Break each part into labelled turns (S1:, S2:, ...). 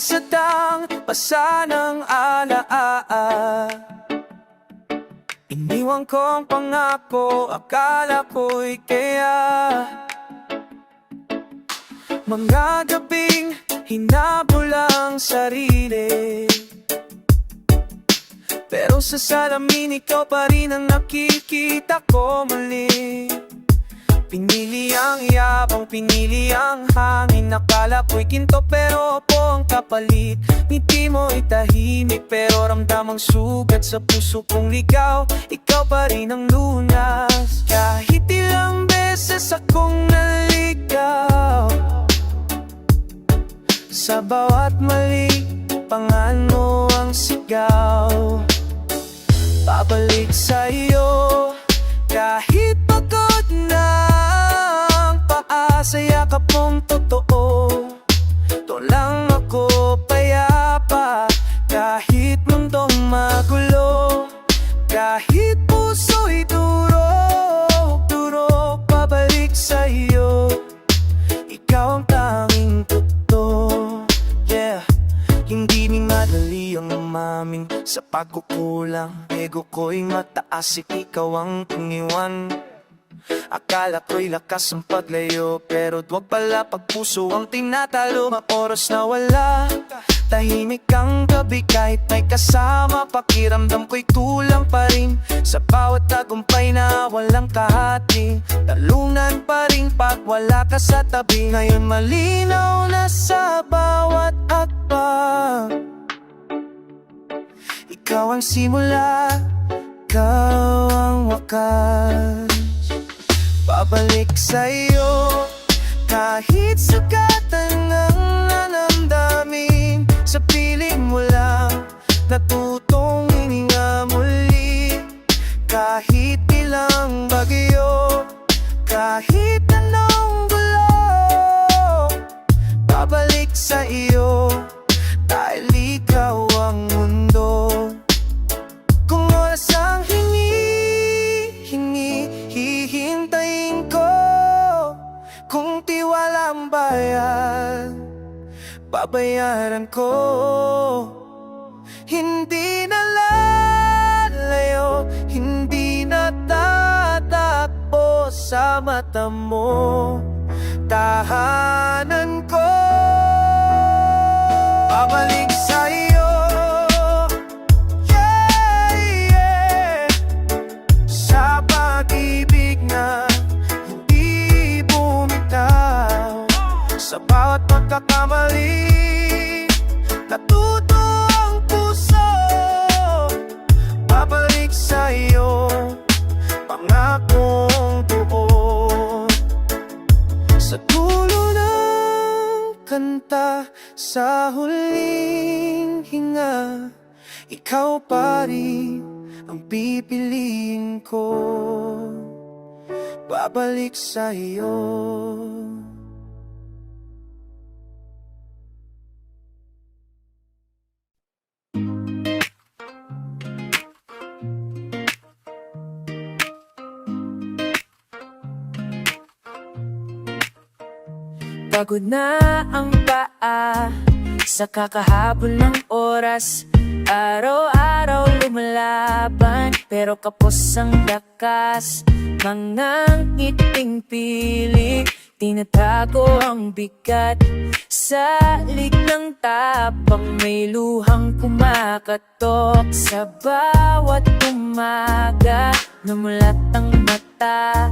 S1: sadang pasa ng alaala. Iniwan kong pangako, akala ko'y kaya. Mga gabing hinabol ang sarili, pero sa salamin ikaw pa rin ang nakikita ko muli. Pinili ang yabang, pinili ang hangin. Nakala ko'y kinto pero po ang kapalit. Ngiti mo'y tahimik pero ramdamang sugat sa puso kong ligaw. Ikaw pa rin ang lunas. Kahit ilang beses akong naligaw, sa bawat mali, pangalan mo ang sigaw. Babalik sa'yo kahit pagod na ang paa, sa yakap mong totoo. Doon lang ako payapa, kahit mundong magulo, kahit puso'y duro. Babalik sa'yo, ikaw ang tanging totoo. Yeah, hindi ni madali ang umamin sa pagkukulang. Ego ko'y mataas, ikaw ang tungiwan. Akala ko'y lakas ang paglayo, pero duwag pala pag puso ang tinatalo. Mga oras na wala, tahimik ang gabi kahit may kasama. Pakiramdam ko'y tulang pa rin sa bawat tagumpay na walang kahati. Talunan pa rin pag wala ka sa tabi. Ngayon malinaw na sa bawat akbang, ikaw ang simula, ikaw ang wakas. Babalik sa'yo kahit sugatan ng nanamdamin. Sa piling mo lang natutong hininga muli. Kahit ilang bagyo, kahit anong gulo, babalik sa iyo dahil ikaw ang mundo. Kung oras ang hihintayin ko, kung tiwala ang bayan, babayaran ko. Hindi na lalayo, hindi na tatakbo sa mata mo, tahanan ko. Babalik sa'yo, yeah, sa pag-ibig na hindi bumitaw. Sa bawat pagkakamali, natuto ang puso. Babalik sa'yo, pangakong buo. Sa dulo ng kanta, sa huling hinga, ikaw pa rin ang pipiliin ko. Babalik sa'yo.
S2: Pagod na ang paa sa kakahabol ng oras. Araw-araw lumalaban, pero kapos ang lakas. Mga ngiting piling, tinatago ang bigat. Sa lig ng tapang may luhang kumakatok. Sa bawat umaga, numulat ang mata.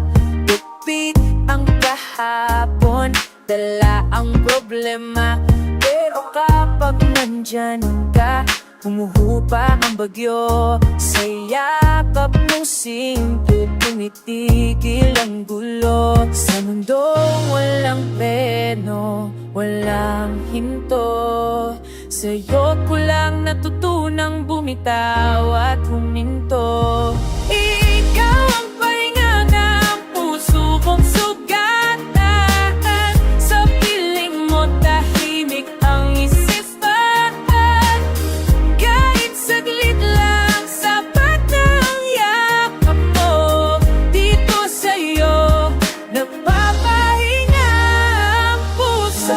S2: Dupit ang kahapon, dala ang problema. Pero kapag nandyan ka, humuhupa ang bagyo. Sa yakap ng simple, tumitigil ang gulo. Sa mundong walang preno, walang hinto, sa'yo ko lang natutunang bumitaw at huminto. Ikaw ang pahinga ng puso kong sugatan. Sa piling mo tahimik ang isipan. Kahit saglit lang, sapat ng yakap mo. Dito sa'yo nagpapahinga ang puso.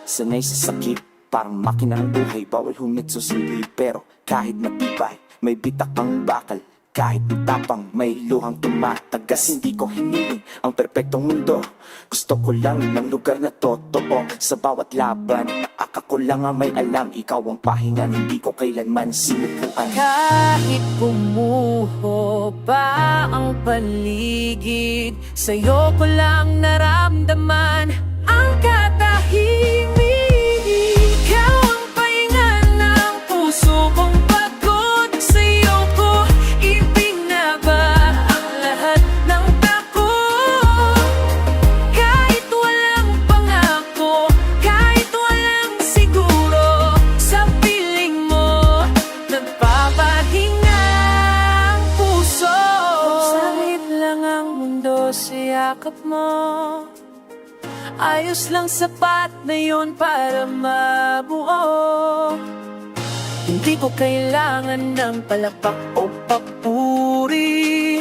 S1: Sanay sa sakit, parang makina ng buhay. Bawal humit susuli pero kahit matibay, may bitak ang bakal. Kahit tapang may luhang tumatagas. Hindi ko hiniling ang perpektong mundo, gusto ko lang ng lugar na totoo. Sa bawat laban, ako lang ang may alam. Ikaw ang pahinga, hindi ko kailanman sinubukan.
S2: Kahit gumuho pa ang paligid, sa'yo ko lang naramdaman ang katahimik. Ikaw ang pahinga ng puso kong pagod. Sa'yo ko ibinaba ang lahat ng takot. Kahit walang pangako, kahit walang siguro, sa piling mo nagpapahinga ang puso. Sakit lang ang mundo sa yakap mo, ayos lang sapat na yun para mabuo. Hindi ko kailangan ng palakpak o papuri,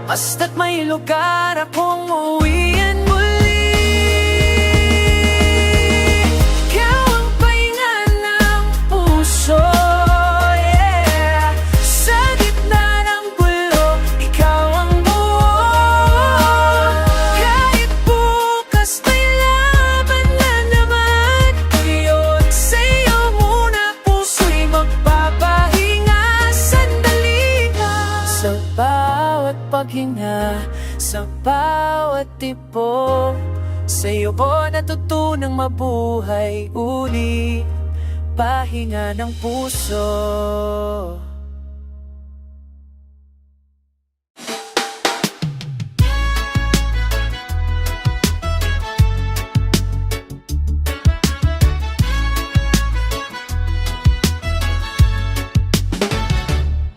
S2: basta't may lugar akong uwian muli. Ikaw ang pahinga ng puso, yeah. Sa gitna ng gulo, ikaw ang buo. Kahit bukas may laban na naman, ngayon sa'yo muna puso'y magpapahinga sandali. Sa bawat paghinga, sa bawat tipo, sa'yo ko natutunang mabuhay uli. Pahinga ng puso.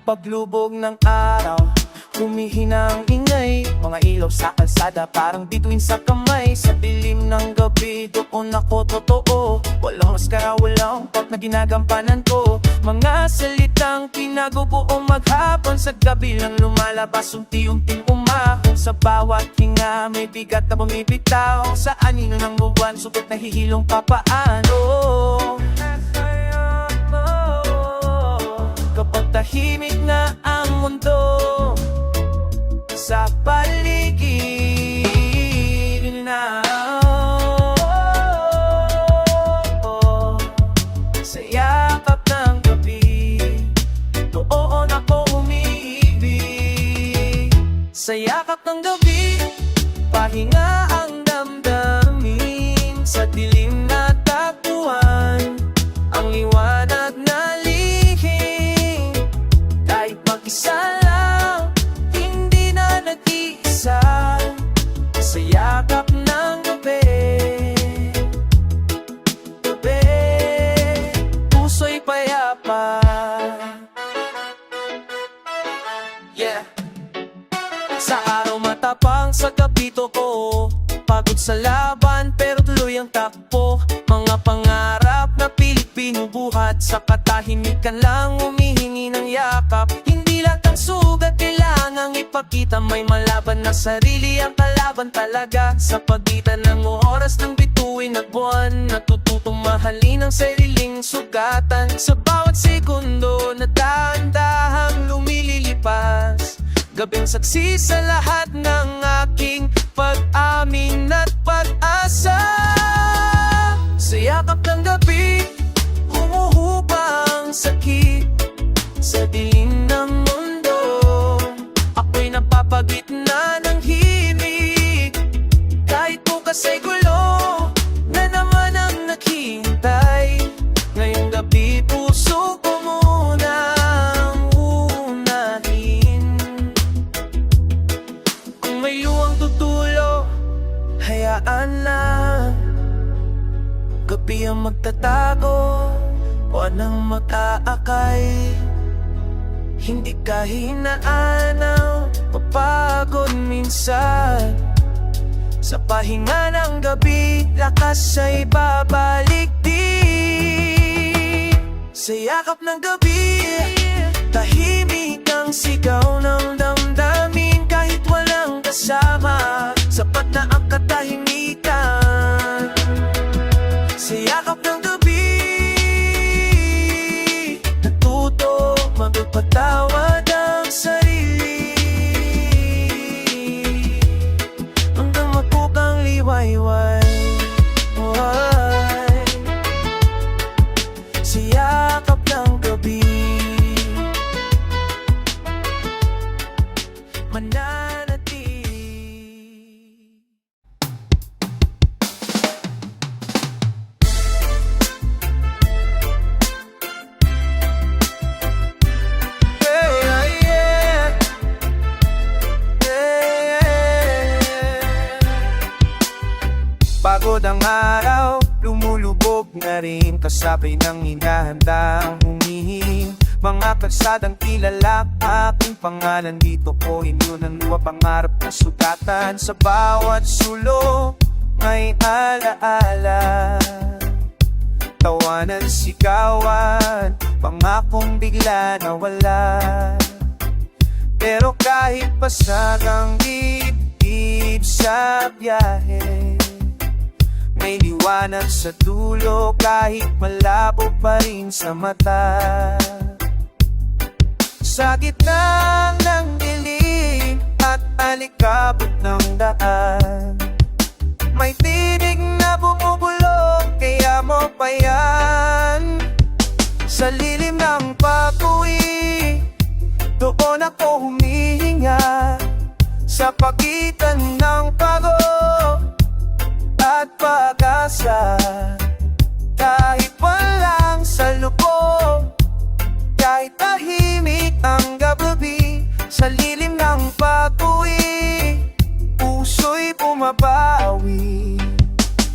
S1: Paglubog ng araw, humihina ang ingay. Mga ilaw sa kalsada, parang bituin sa kamay. Sa dilim ng gabi, doon ako totoo. Walang maskara, walang pag na ginagampanan ko. Mga salitang pinagubuong maghapon, sa gabi lang lumalabas, unti-unting umahon. Sa bawat hinga, may bigat na bumibitaw. Sa anino ng buwan, sugot na hihilong papaano. Kapag tahimik na ang mundo sa paligid na, sa yakap ng gabi, doon ako umiibig. Sa yakap ng gabi, pahinga ang damdamin. Sa dilim na takbuhan, ang liwanag na lihim. Kahit mag-isa lang, hindi na nag-iisa. Sa yakap ng gabi, gabi, puso'y payapa. Yeah. Sa araw matapang, sa gabi totoo. Pagod sa laban, pero tuloy ang takbo. Mga pangarap na pilit binubuhat, sa katahimikan lang humihingi ng yakap. Hindi lahat ang sugat kailangang ipakita, may malaban na sarili ang kalaban talaga. Sa pagitan ng oras ng bituin at buwan, natututong mahalin ang sariling sugatan. Sa bawat segundo na dahan-dahang lumililipas, gabing saksi sa lahat ng aking pag-amin at pag-asa. Sa yakap ng gabi, humuhubang sakit. Sa dilim ng mundo, ako'y napapagitna ng himig. Kahit bukas ay gulo, na naman ang naghihintay. Ngayong gabi, puso ko munang unahin. Kung may luwang tutulo, hayaan na. Gabi ang magtatago, o anang mag-aakay. Hindi kahinaan ang papagod minsan. Sa pahinga ng gabi, lakas ay babalik din. Sa yakap ng gabi, tahimik ang sigaw ng damdamin. Kahit walang kasama, sapat na ang katahimikan. Sa yakap ng gabi, sa yakap ng gabi. Mananatili. Yeah, yeah. Pagod ang araw, lumulubog na rin, kasabay ng hinahandang humihing mga kalsadang kilala, aking pangalan dito po inyo ng luwa, pangarap na sugatan sa bawat sulok, may alaala. Tawanan, sigawan, pangakong bigla nawala. Pero kahit pasag ang dibdib sa biyahe, may liwanag sa dulo kahit malabo pa rin sa mata. Sa gitna ng dilim at alikabok ng daan, may tinig na bumubulong, kaya mo pa yan. Sa lilim ng pag-uwi, doon ako humihinga, sa pagitan ng pagod at pag-asa. Kahit walang salubong, kahit tahimik ang gabi, sa lilim ng pag-uwi, puso'y bumabawi.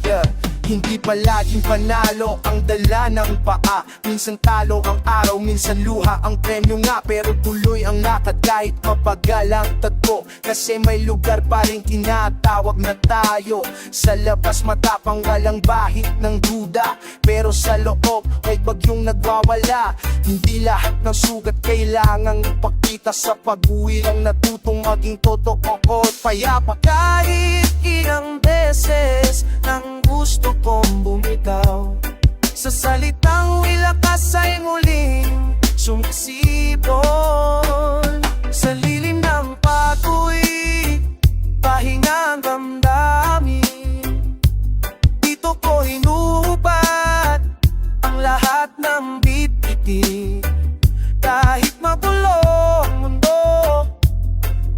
S1: Yeah. Hindi palaging panalo ang dala ng paa, minsan talo ang araw, minsan luha ang premyo nga, pero tuloy ang lakad kahit mapagal ang tagpo, kasi may lugar pa rin tinatawag na tayo. Sa labas matapang walang bahid ng duda, pero sa loob ay bagyong nagwawala. Hindi lahat ng sugat kailangang ipakita, sa pag-uwi lang natutong maging totoo at payapa. Kahit ilang beses nang gusto kong bumitaw, sa salitang wilakas ay muling sumisipon. Sa lilim ng pag-uwi, pahingang damdamin, dito ko hinuhubad ang lahat ng bitbiti. Kahit magulo ang mundo,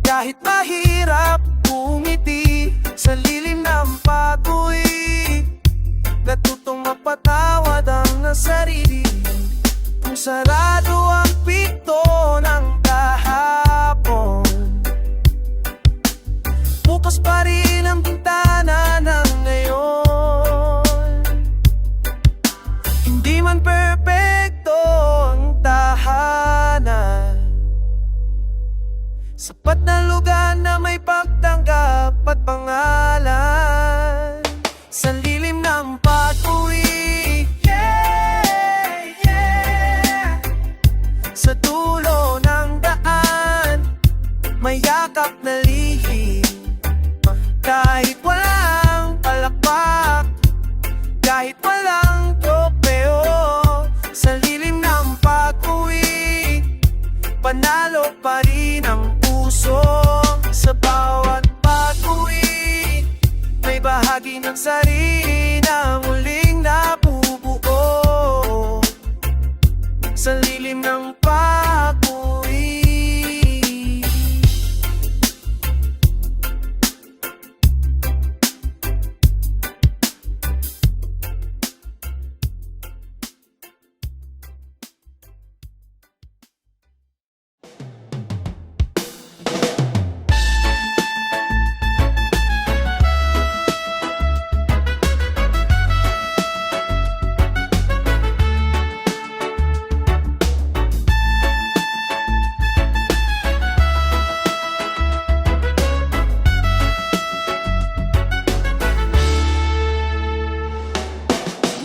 S1: kahit mahirap umiti, sa lilim ng pag-uwi, natutong mapatawad ang sarili. Kung sarado ang pinto ng kahapon, bukas pa rin ang bintana ng ngayon. Hindi man perpekto ang tahanan, sapat na lugar na may pagtanggap at pangalan. Sa lilim ng pag-uwi, yeah, yeah. Sa dulo ng daan, may yakap na lihim. Kahit walang palakpak, kahit walang tropeo, sa lilim ng pag-uwi, panalo pa rin ang puso. Sa bawat pag-uwi, may bahagi ng sarili na muling nabubuo. Sa lilim ng pag-uwi.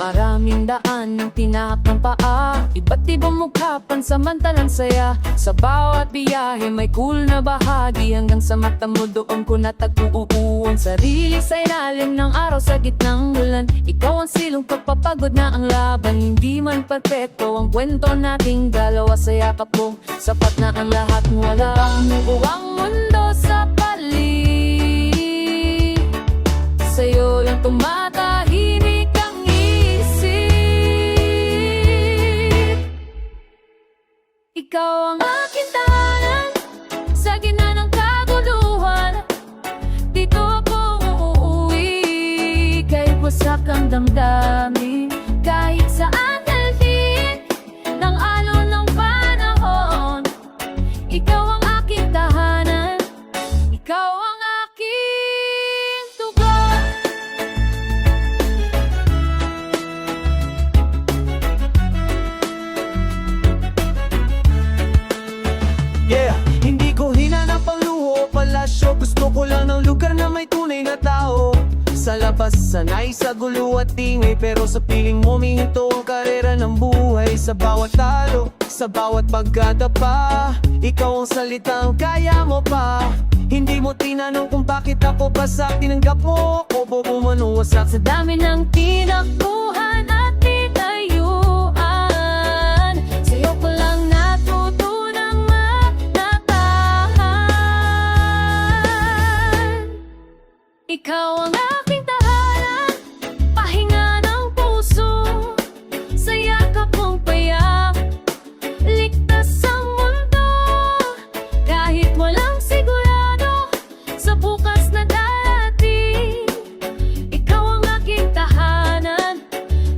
S2: Maraming daan ng tinakang paa, iba't ibang mukha, pansamantalang saya. Sa bawat biyahe may cool na bahagi, hanggang sa mata mo doon ko natagpuupuan. Sarili sa ilalim ng araw, sa gitnang ulan, ikaw ang silong pagpapagod na ang laban. Hindi man perpekto ang kwento nating dalawa, sa yakap mo sapat na ang lahat. Walang buwang mundo sa paligid, sa'yo lang tumatahimik ang isip. Ikaw ang aking tahanan sa gitna ng kaguluhan. Dito ako uuwi kahit wasak ang damdamin, kahit saan dalhin ng alon ng panahon. Ikaw ang aking tahanan, ikaw ang aking tugon.
S1: Yeah, hindi ko hinanap ang luho o palasyo. Gusto ko lang ng lugar na may tunay na tao. Sa labas, sanay sa gulo at ingay, pero sa piling mo mihinto ang karera ng buhay. Sa bawat talo, sa bawat pagkadapa, ikaw ang salitang kaya mo pa. Hindi mo tinanong kung bakit ako basak, tinanggap mo o bobo manuwasak.
S2: Sa dami ng tinakbuhan at tinayuan, sa'yo ko lang natutunang manatahan. Ikaw ang aking tahanan, pahinga ng puso, sa yakap mong payak, ligtas ang mundo. Kahit walang sigurado sa bukas na darating, ikaw ang aking tahanan,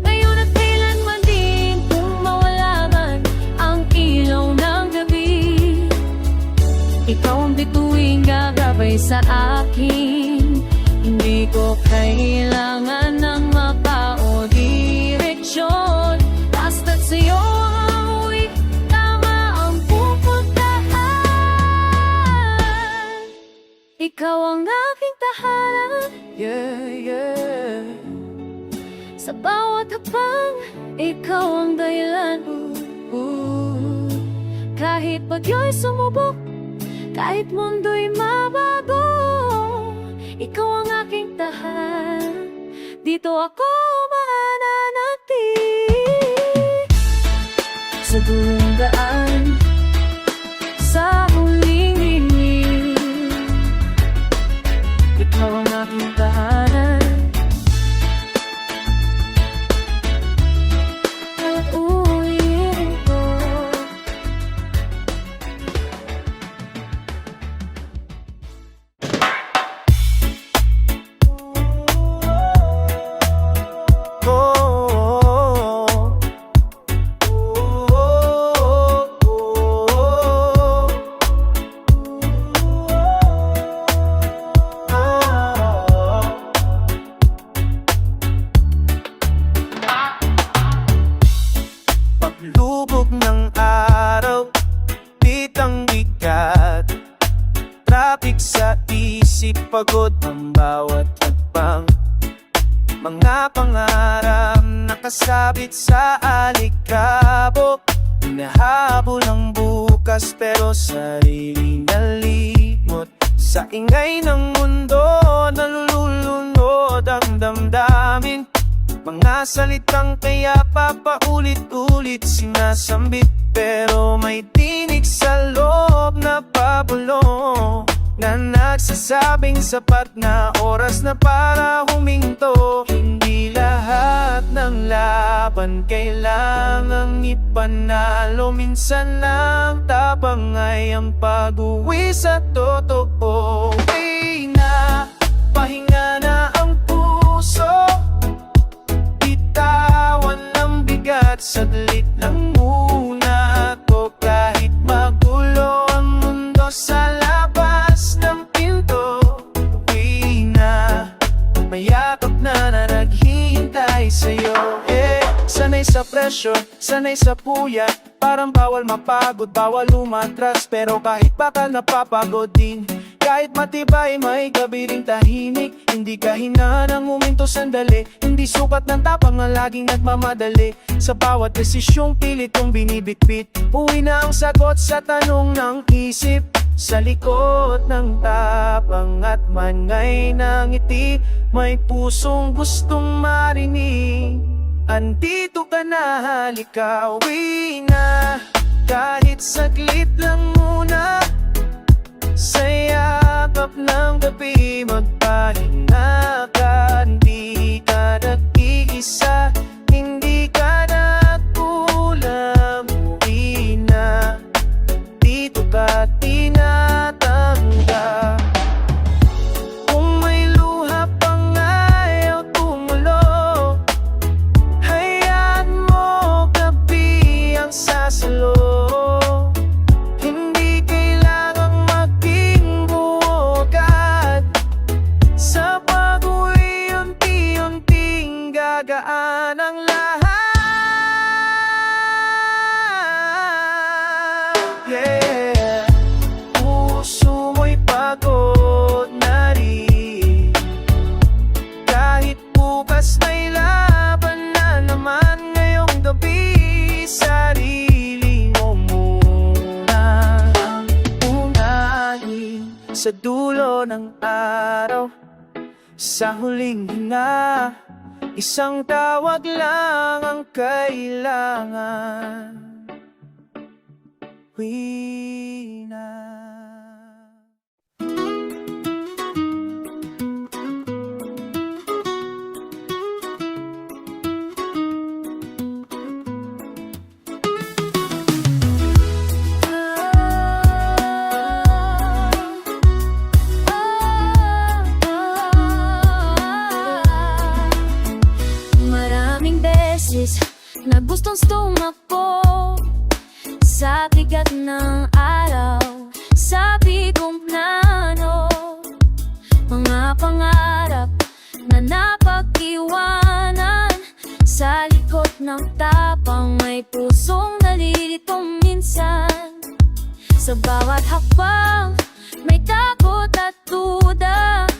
S2: ngayon at kailanman din. Kung mawala man ang ilaw ng gabi, ikaw ang bituing gagabay sa akin. Hindi ko kailangan ng mapa o direksyon, basta't sa'yo ang uwi, tama ang pupuntahan. Ikaw ang aking tahanan,
S1: Yeah, yeah.
S2: sa bawat hapang, ikaw ang dahilan. Kahit bagyo'y sumubok, kahit mundo'y mabago, ikaw ang aking tahanan, dito ako mananatili. Sa dulang daan, sa huling lilim, ikaw ang aking tahanan, at uuwiin ko.
S1: Paglubog ng araw, pitang bigat, traffic sa isip, pagod ang bawat hakbang. Mga pangarap nakasabit sa alikabok, hinahabol ang bukas pero sarili nalimot. Sa ingay ng mundo, nalulunod ang damdamin. Mga salitang kaya papaulit-ulit sinasambit, pero may tinig sa loob na pabulong, na nagsasabing sapat na oras na para huminto. Hindi lahat ng laban kailangang ipanalo, minsan lang tapang ay ang pag-uwi sa totoo. Ay na, pahinga na ang puso, bitawan ng bigat, saglit lang muna to. Kahit magulo ang mundo sa labas ng pinto, uwi na, mayakap na naghihintay sa'yo. Sanay sa pressure, sanay sa puyat, parang bawal mapagod, bawal umatras, pero kahit baka napapagod din. Kahit matibay, may gabi ring tahimik. Hindi ka hinanang huminto sandali, hindi sukat ng tapang na laging nagmamadali. Sa bawat desisyong pilit kong binibitbit, uwi na ang sagot sa tanong ng isip. Sa likod ng tapang at mangay ng ngiti, may pusong gustong marinig. Andito ka na, halika, uwi na. Kahit saglit lang muna, sa yakap ng gabi magpahinga ka. Hindi ka nag-iisa, hindi ka na kulang. Uwi na, Yeah, puso mo'y pagod na rin. Kahit bukas may laban na naman ngayong gabi, sarili mo muna ang unahin. Sa dulo ng araw, sa huling hinga, isang tawag lang ang kailangan. We na.
S3: Maraming beses na gustong sumakbo sa bigat ng araw, sabi kong plano, mga pangarap na napag-iwanan. Sa likod ng tapang may pusong nalilitong minsan. Sa bawat hakbang may takot at duda,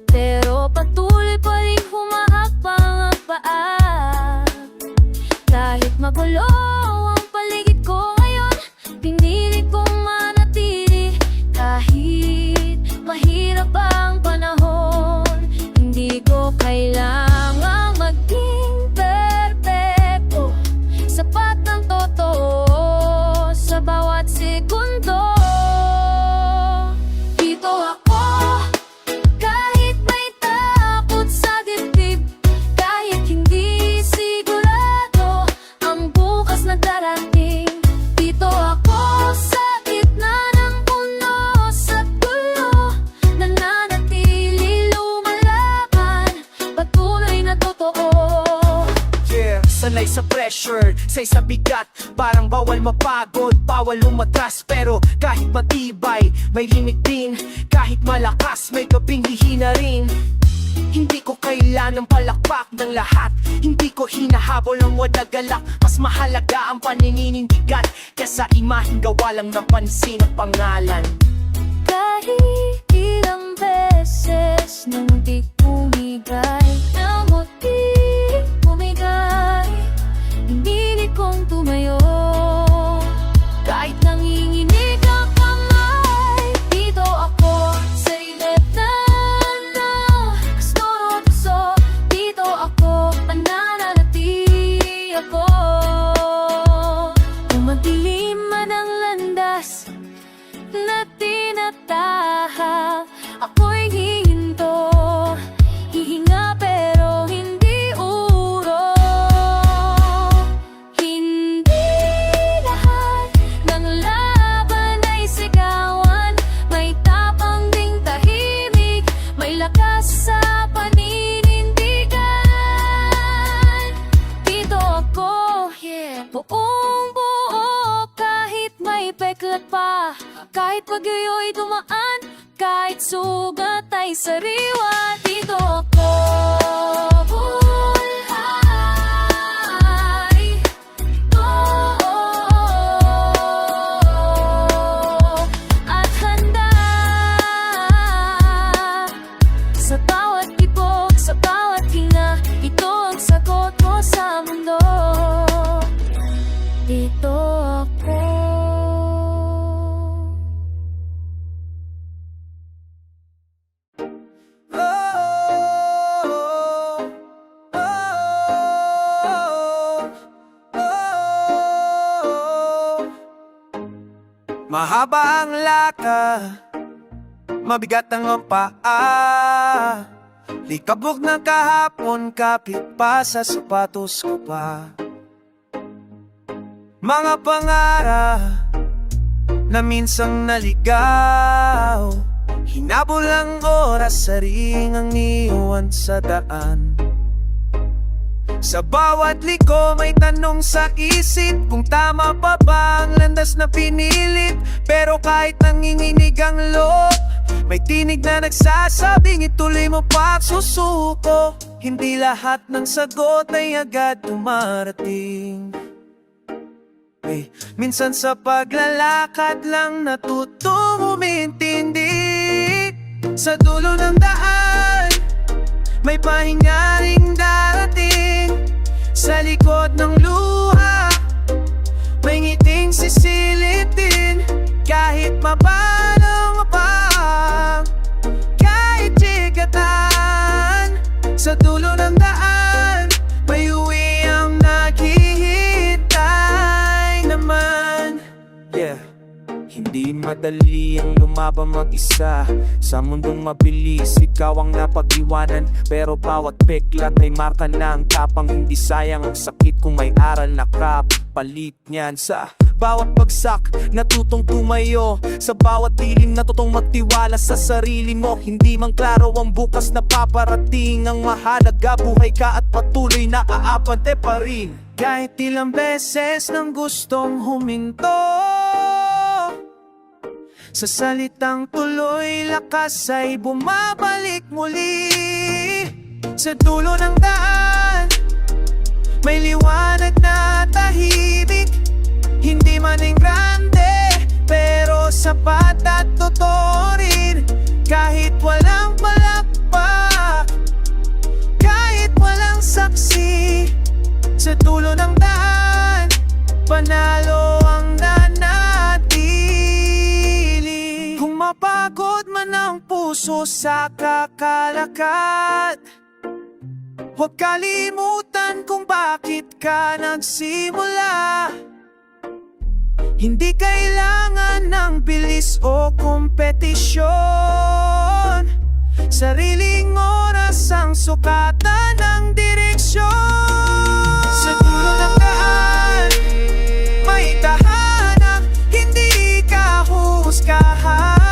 S3: pero patuloy pa rin humahakbang ang paa. Kahit magulo ang paligid ko ngayon, pinili kong manatili. Kahit mahirap ang panahon, hindi ko kailangang maging perpekto. Sapat ng totoo sa bawat segundo. Dito ako, kahit may takot sa dibdib, kahit hindi sigurado ang bukas na darating. Dito ako sa gitna ng unos at gulo, nananatili lumalaban, patuloy na totoo.
S1: Yeah, sanay sa pressure, say sa bigat. Parang bawal mapagod, bawal umatras. Pero kahit matibay, may limit din. Kahit malakas, may gabing hihina rin. Hindi ko kailanang palakpak ng lahat. Hindi ko hinahabol ang wadagalak. Mas mahalaga ang paninindigan kesa imaheng gawa lang napansin ang pangalan.
S3: Kahit ilang beses nang di pumigay, nang di pumigay, pinili kong tumayo. Kahit nanginginig ang kamay, dito ako sa iletan na gusto at puso. Dito ako, mananatili ako. Kung madilim man ang landas na tinataha, ako'y hihinto, hihinga pero hindi uro. Hindi lahat ng laban ay sigawan, may tapang ding tahimik, may lakas sa paninindigan. Dito ako, yeah, buong buo, kahit may peklat pa, kahit pag-iyo'y dumaan, kahit sugat ay sariwa. Dito ako, buhay. At handa sa bawat tibok, sa bawat hinga. Ito ang sagot ko sa mundo. Dito ako.
S1: Mahaba ang laka, mabigat ang paa. Likabok ng kahapon, kapit pa sa sapatos ko pa. Mga pangarap na minsang naligaw, hinabol ang oras sa ringang iwan sa daan. Sa bawat liko may tanong sa isip, kung tama pa ba ang landas na pinilit. Pero kahit nanginginig ang loob, may tinig na nagsasabing ituloy mo pa at susuko. Hindi lahat ng sagot ay agad dumarating. buhay. Minsan sa paglalakad lang natutong umintindi. Sa dulo ng daan, may pahinga ring darating. Sa likod ng luha, may ngiting sisilitin. Kahit mapalang mapang, kahit chikatan. Sa dulo ng daan, may uwi ang naghihintay naman. Yeah. Hindi madali ang lumabang mag-isa sa mundong mabilis, ikaw ang napag-iwanan. Pero bawat peklat ay marka ng tapang. Hindi sayang ang sakit kung may aral na kapalit niyan. Sa bawat bagsak, natutong tumayo. Sa bawat dilim, natutong magtiwala sa sarili mo. Hindi man klaro ang bukas na paparating, ang mahalaga buhay ka at patuloy na aabante pa rin. Kahit ilang beses nang gustong huminto, sa salitang tuloy, lakas ay bumabalik muli. Sa dulo ng daan, may liwanag na tahimik. Hindi man ang grande, pero sapat at totoo rin. Kahit walang palakpak, kahit walang saksi, sa dulo ng daan, panalo ang nanatili. Kung mapagod man ang puso sa kakalakad, huwag kalimutan kung bakit ka nagsimula. Hindi kailangan ng bilis o kompetisyon. Sariling oras ang sukatan ng direksyon. Sa dulo ng daan, may tahanan, hindi ka husgahan.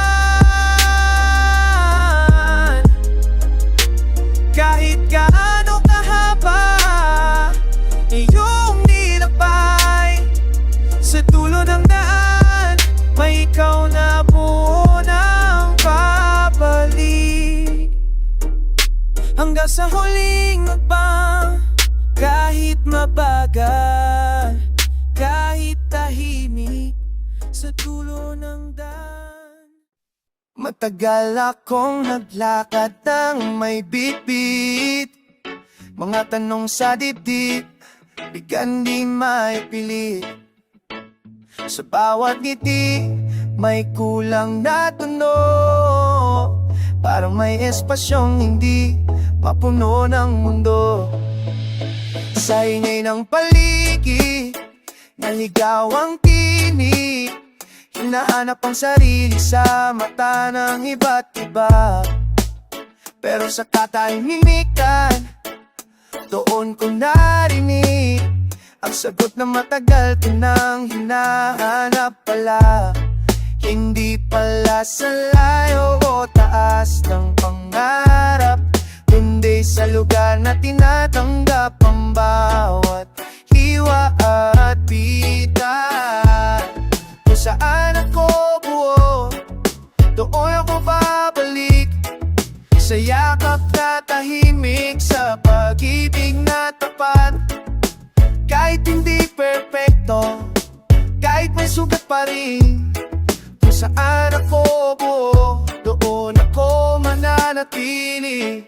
S1: Kahit gaano kahaba iyong nilakbay, sa dulo ng daan, may ikaw na buo ng babalik. Hanggang sa huling hakbang, kahit mabagal, kahit tahimik, sa dulo ng daan. Matagal akong naglakad ng may bitbit, mga tanong sa dibdib, bigyan di may pilit. Sa bawat ngiti, may kulang na tuno. Parang may espasyong hindi mapuno ng mundo. Sa ingay ng paligid, naligaw ang tinig. Hinahanap ang sarili sa mata ng iba't iba. Pero sa katahimikan, doon ko narinig ang sagot na matagal ko nang hinahanap pala. Hindi pala sa layo o taas ng pangarap, kundi sa lugar na tinatanggap ang bawat hiwa at bitak. Kung saan ako buo, doon ako babalik. Sa yakap na tahimik, sa pag-ibig na tapat. Kahit hindi perpekto, kahit may sugat pa rin. Kung saan ako buo, doon ako mananatili.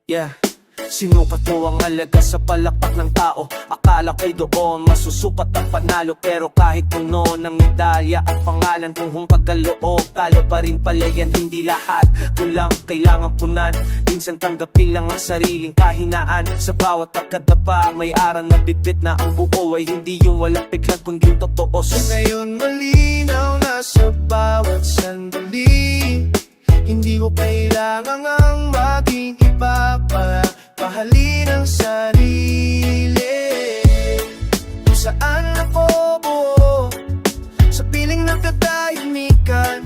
S1: Yeah. Sinukat mo ang halaga sa palakpak ng tao. Akala ko'y doon masusukat ang panalo. Pero kahit puno ng medalya at pangalan, kung humpag ka loob, talo pa rin pala yan. Hindi lahat kulang kailangan punan. Minsan tanggapin lang ang sariling kahinaan. Sa bawat pagkadapa, may aral na bitbit na ang buo ay hindi yung walang piklat kundi yung totoo. So ngayon malinaw na sa bawat sandali, hindi ko kailangan ang maging iba para pahalin ang sarili. Kung saan ako buo, sa piling ng katahimikan,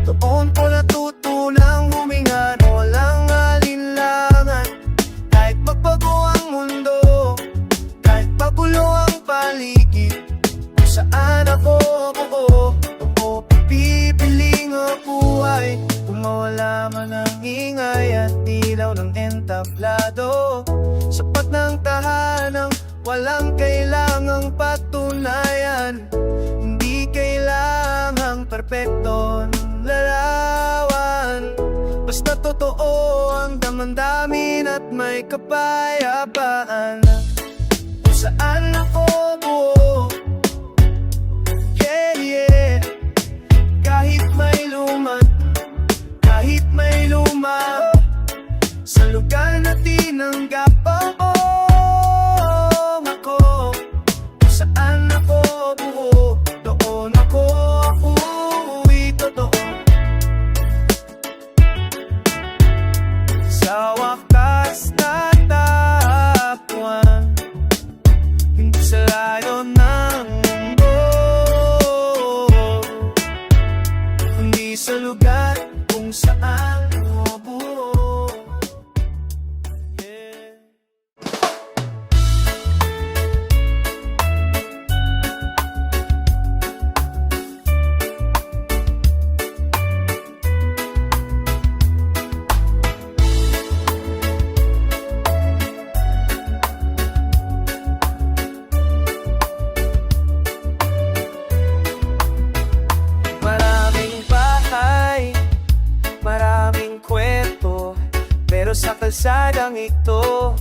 S1: doon ko natutunang huminga na walang alinlangan. Kahit magbago ang mundo, kahit magulo ang paligid, kung saan ako buo, doon pipiling ang buhay. Kung mawala man ang ingay at ilaw ng entablado, sapat ng tahanang walang kailangang patunay. naman. Hindi kailangang perpektong larawan, basta totoo ang damdamin at may kapayapaan. Kung saan ako buo, yeah, yeah. Kahit may luma, kahit may luma, sa lugar na tinanggap ako, kung saan ako buo, doon ako uuwi totoo. Sa wakas natapwan, hindi sa layo ng mundo, kundi sa lugar kung saan buo. Yeah. Maraming bahay, maraming kwento, pero sa kalsadang ito,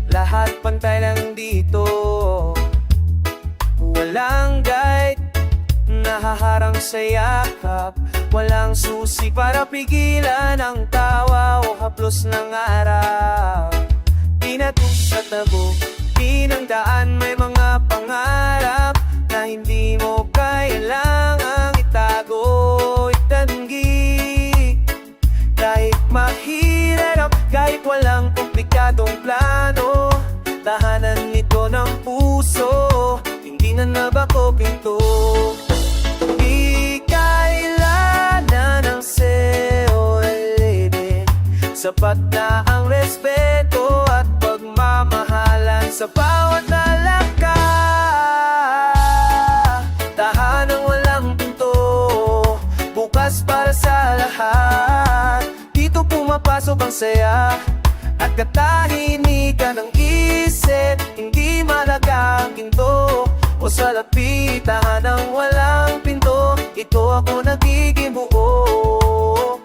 S1: lahat pantay lang dito. Walang guide, nahaharang sa yakap, walang susi para pigilan ang tawa o haplos ng araw. Pinatus sa tabo, pinangdaan may mga pangarap na hindi mo kailangang itago, itanggi. Kahit mahirap, kahit walang komplikadong plano, tahanan nito ng puso, hindi na nabako pinto. Di kailangan ng seolebe, sapat na ang respeto at pagmamahalan sa bawat lalaka. Tahanang walang pinto, bukas para sa lahat. Dito pumapasok ang saya at katahimikan ng isip. Hindi malaga ang ginto o salapi, tahanang walang pinto. Ito ako nagiging buo.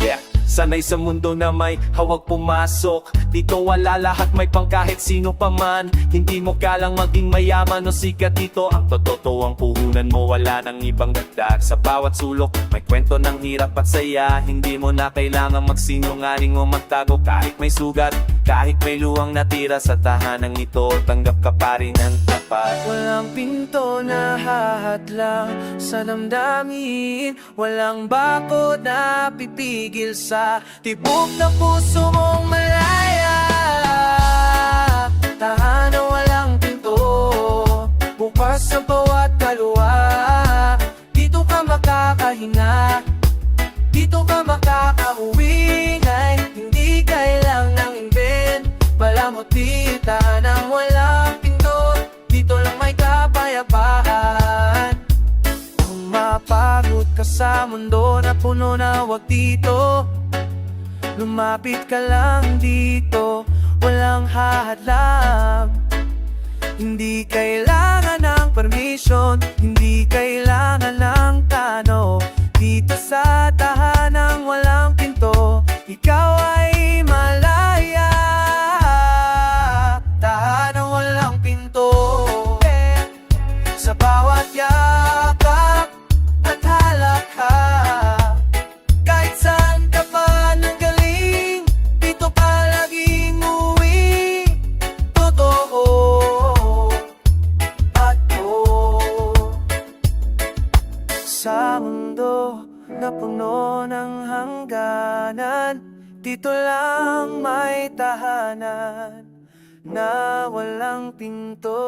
S1: Yeah. Sanay sa mundo na may hawag pumasok, dito wala lahat, may pang kahit sino pa man. Hindi mo kalang maging mayaman o sikat dito. Ang totoo ang puhunan mo, wala nang ibang dagdag. Sa bawat sulok, may kwento ng hirap at saya. Hindi mo na kailangang magsinungaling o magtago. Kahit may sugat, kahit may luwang natira sa tahanang ito, tanggap ka pa rin ng tapat. Walang pinto na hahadlang sa damdamin, walang bakod na pipigil sa tibok na puso mong malaya. Tahanang walang pinto, bukas sa bawat kaluluwa. Dito ka makakahinga, dito ka makakauwi. Hindi kailang ng invent, balamot di tahanang walang pinto. Dito lang may kapayapaan. Kung mapagod ka sa mundo na puno na wag dito, lumapit ka lang dito, walang hahadlang. Hindi kailangan ng permission, hindi kailangan ng tano. Dito sa tahanang walang pinto, ikaw ay malaya. Tahanang walang pinto, sa bawat yakap at halakha. Kahit saan ka pa nanggaling, dito ka laging uwi. Totoo at sa mundo na puno ng hangganan, dito lang may tahanan na walang pinto.